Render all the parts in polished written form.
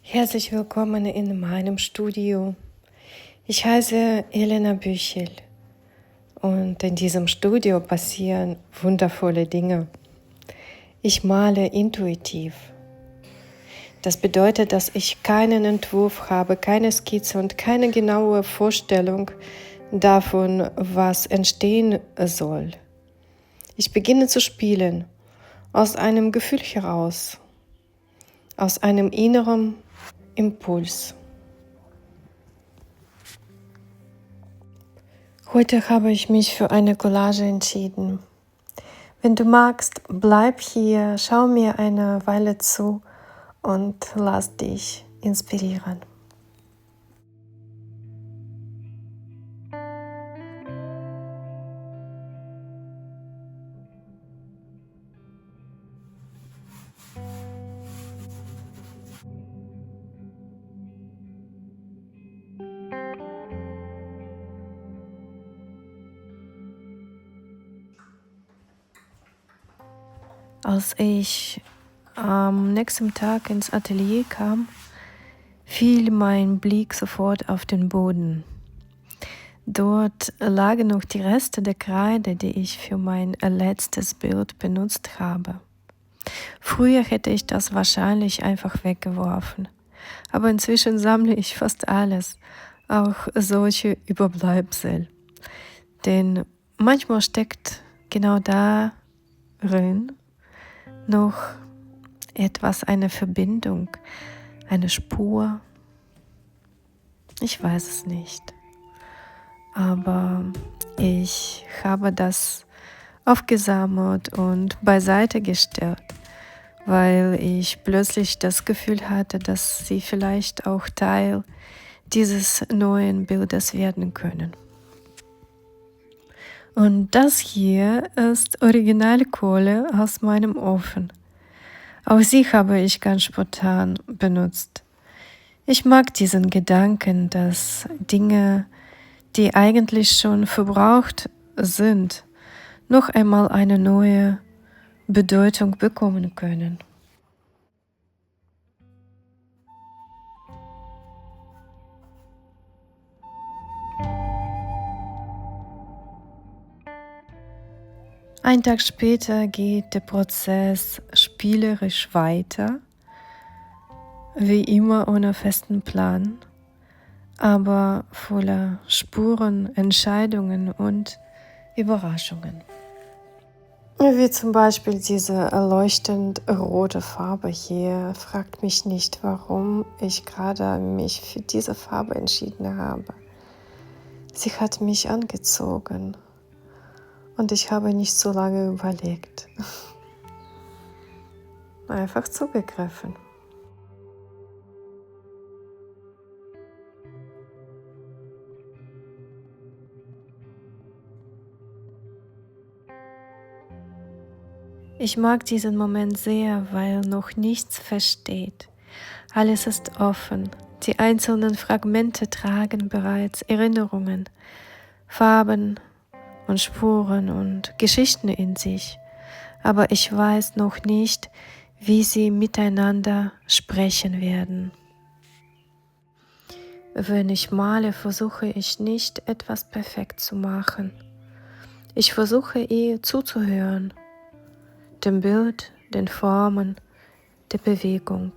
Herzlich willkommen in meinem Studio. Ich heiße Elena Büchel und in diesem Studio passieren wundervolle Dinge. Ich male intuitiv. Das bedeutet, dass ich keinen Entwurf habe, keine Skizze und keine genaue Vorstellung davon, was entstehen soll. Ich beginne zu spielen, aus einem Gefühl heraus, aus einem inneren Impuls. Heute habe ich mich für eine Collage entschieden. Wenn du magst, bleib hier, schau mir eine Weile zu und lass dich inspirieren. Als ich am nächsten Tag ins Atelier kam, fiel mein Blick sofort auf den Boden. Dort lagen noch die Reste der Kreide, die ich für mein letztes Bild benutzt habe. Früher hätte ich das wahrscheinlich einfach weggeworfen, aber inzwischen sammle ich fast alles, auch solche Überbleibsel. Denn manchmal steckt genau darin noch etwas, eine Verbindung, eine Spur. Ich weiß es nicht. Aber ich habe das aufgesammelt und beiseite gestellt, weil ich plötzlich das Gefühl hatte, dass sie vielleicht auch Teil dieses neuen Bildes werden können. Und das hier ist Originalkohle aus meinem Ofen. Auch sie habe ich ganz spontan benutzt. Ich mag diesen Gedanken, dass Dinge, die eigentlich schon verbraucht sind, noch einmal eine neue Bedeutung bekommen können. Ein Tag später geht der Prozess spielerisch weiter, wie immer ohne festen Plan, aber voller Spuren, Entscheidungen und Überraschungen. Wie zum Beispiel diese erleuchtend rote Farbe hier. Fragt mich nicht, warum ich gerade mich für diese Farbe entschieden habe. Sie hat mich angezogen und ich habe nicht so lange überlegt. Einfach zugegriffen. Ich mag diesen Moment sehr, weil noch nichts feststeht. Alles ist offen. Die einzelnen Fragmente tragen bereits Erinnerungen, Farben und Spuren und Geschichten in sich. Aber ich weiß noch nicht, wie sie miteinander sprechen werden. Wenn ich male, versuche ich nicht, etwas perfekt zu machen. Ich versuche eher zuzuhören, dem Bild, den Formen, der Bewegung.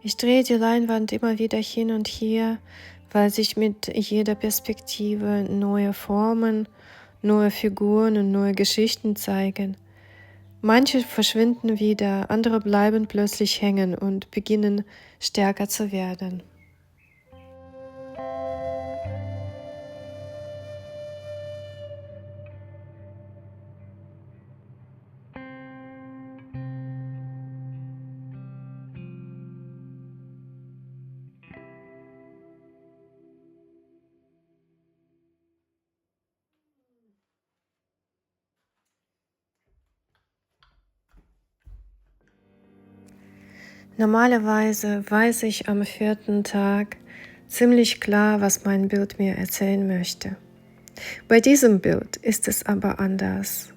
Ich drehe die Leinwand immer wieder hin und her, weil sich mit jeder Perspektive neue Formen, neue Figuren und neue Geschichten zeigen. Manche verschwinden wieder, andere bleiben plötzlich hängen und beginnen stärker zu werden. Normalerweise weiß ich am 4. Tag ziemlich klar, was mein Bild mir erzählen möchte. Bei diesem Bild ist es aber anders.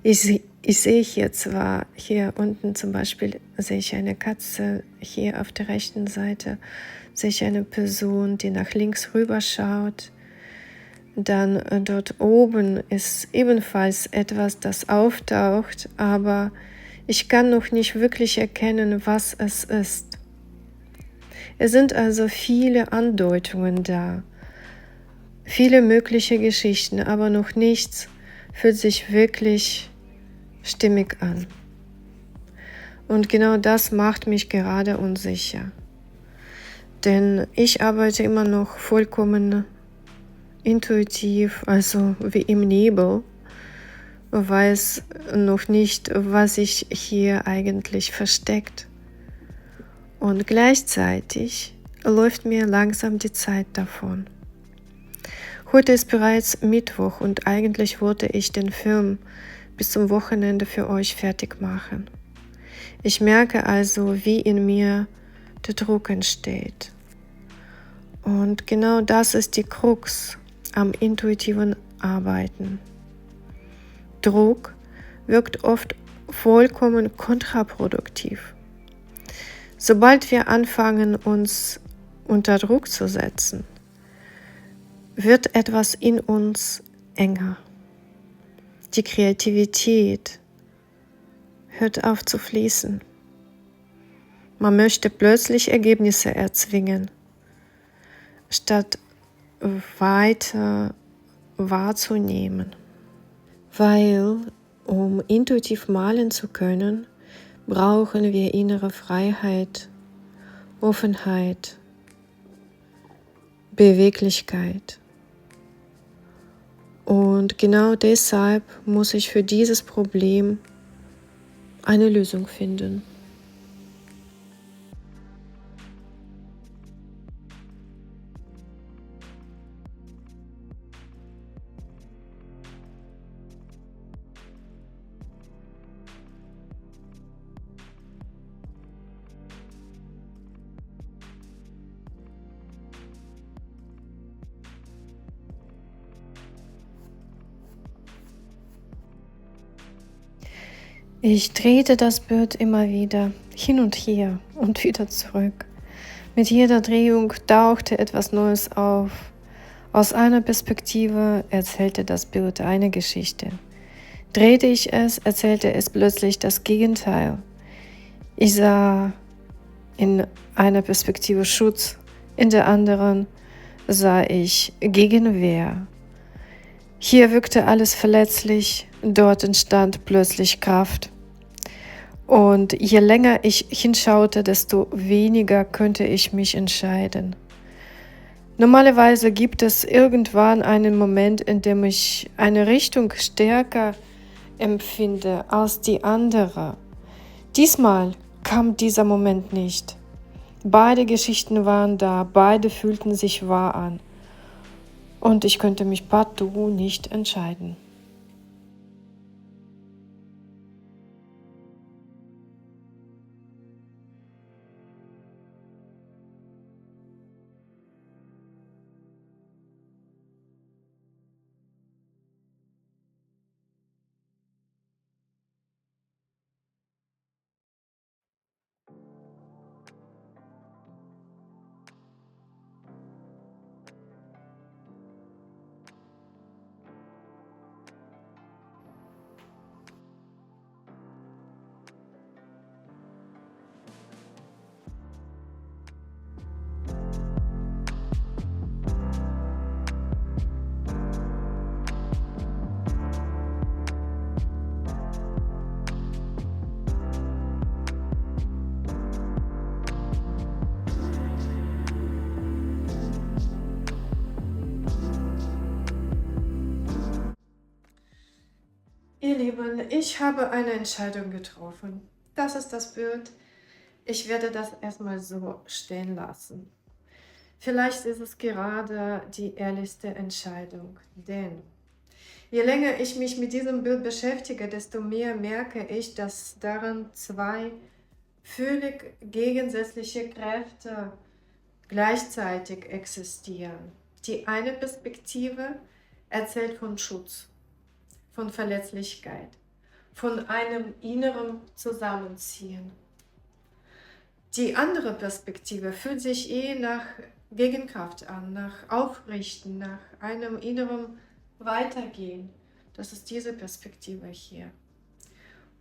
Ich sehe hier zwar, hier unten zum Beispiel sehe ich eine Katze, hier auf der rechten Seite sehe ich eine Person, die nach links rüber schaut. Dann dort oben ist ebenfalls etwas, das auftaucht, aber ich kann noch nicht wirklich erkennen, was es ist. Es sind also viele Andeutungen da, viele mögliche Geschichten, aber noch nichts fühlt sich wirklich stimmig an. Und genau das macht mich gerade unsicher. Denn ich arbeite immer noch vollkommen intuitiv, also wie im Nebel, weiß noch nicht, was sich hier eigentlich versteckt. Und gleichzeitig läuft mir langsam die Zeit davon. Heute ist bereits Mittwoch und eigentlich wollte ich den Film bis zum Wochenende für euch fertig machen. Ich merke also, wie in mir der Druck entsteht. Und genau das ist die Krux am intuitiven Arbeiten. Druck wirkt oft vollkommen kontraproduktiv. Sobald wir anfangen, uns unter Druck zu setzen, wird etwas in uns enger. Die Kreativität hört auf zu fließen. Man möchte plötzlich Ergebnisse erzwingen, statt weiter wahrzunehmen. Weil, um intuitiv malen zu können, brauchen wir innere Freiheit, Offenheit, Beweglichkeit. Und genau deshalb muss ich für dieses Problem eine Lösung finden. Ich drehte das Bild immer wieder hin und her und wieder zurück. Mit jeder Drehung tauchte etwas Neues auf. Aus einer Perspektive erzählte das Bild eine Geschichte. Drehte ich es, erzählte es plötzlich das Gegenteil. Ich sah in einer Perspektive Schutz, in der anderen sah ich Gegenwehr. Hier wirkte alles verletzlich, dort entstand plötzlich Kraft. Und je länger ich hinschaute, desto weniger könnte ich mich entscheiden. Normalerweise gibt es irgendwann einen Moment, in dem ich eine Richtung stärker empfinde als die andere. Diesmal kam dieser Moment nicht. Beide Geschichten waren da, beide fühlten sich wahr an. Und ich könnte mich partout nicht entscheiden. Ihr Lieben, ich habe eine Entscheidung getroffen. Das ist das Bild. Ich werde das erstmal so stehen lassen. Vielleicht ist es gerade die ehrlichste Entscheidung, denn je länger ich mich mit diesem Bild beschäftige, desto mehr merke ich, dass darin zwei völlig gegensätzliche Kräfte gleichzeitig existieren. Die eine Perspektive erzählt von Schutz, von Verletzlichkeit, von einem inneren Zusammenziehen. Die andere Perspektive fühlt sich nach Gegenkraft an, nach Aufrichten, nach einem inneren Weitergehen. Das ist diese Perspektive hier.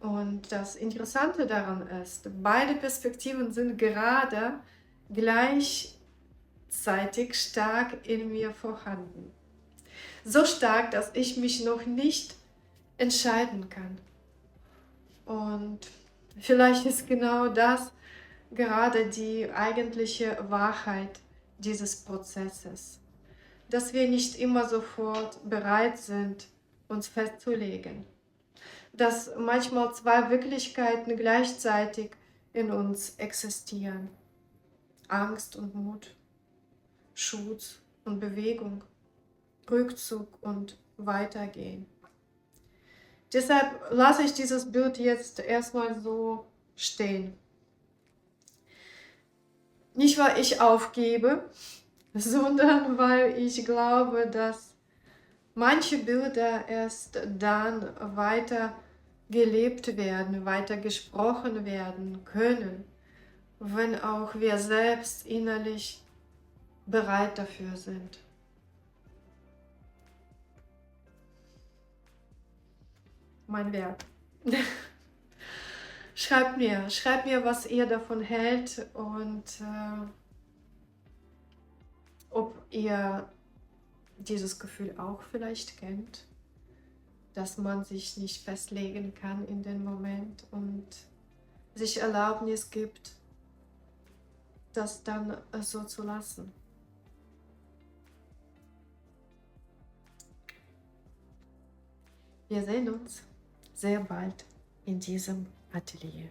Und das Interessante daran ist, beide Perspektiven sind gerade gleichzeitig stark in mir vorhanden. So stark, dass ich mich noch nicht entscheiden kann. Und vielleicht ist genau das gerade die eigentliche Wahrheit dieses Prozesses, dass wir nicht immer sofort bereit sind, uns festzulegen, dass manchmal zwei Wirklichkeiten gleichzeitig in uns existieren: Angst und Mut, Schutz und Bewegung, Rückzug und Weitergehen. Deshalb lasse ich dieses Bild jetzt erstmal so stehen. Nicht, weil ich aufgebe, sondern weil ich glaube, dass manche Bilder erst dann weiter gelebt werden, weiter gesprochen werden können, wenn auch wir selbst innerlich bereit dafür sind. Mein Werk. Schreibt mir, was ihr davon hält und ob ihr dieses Gefühl auch vielleicht kennt, dass man sich nicht festlegen kann in dem Moment und sich Erlaubnis gibt, das dann so zu lassen. Wir sehen uns sehr bald in diesem Atelier.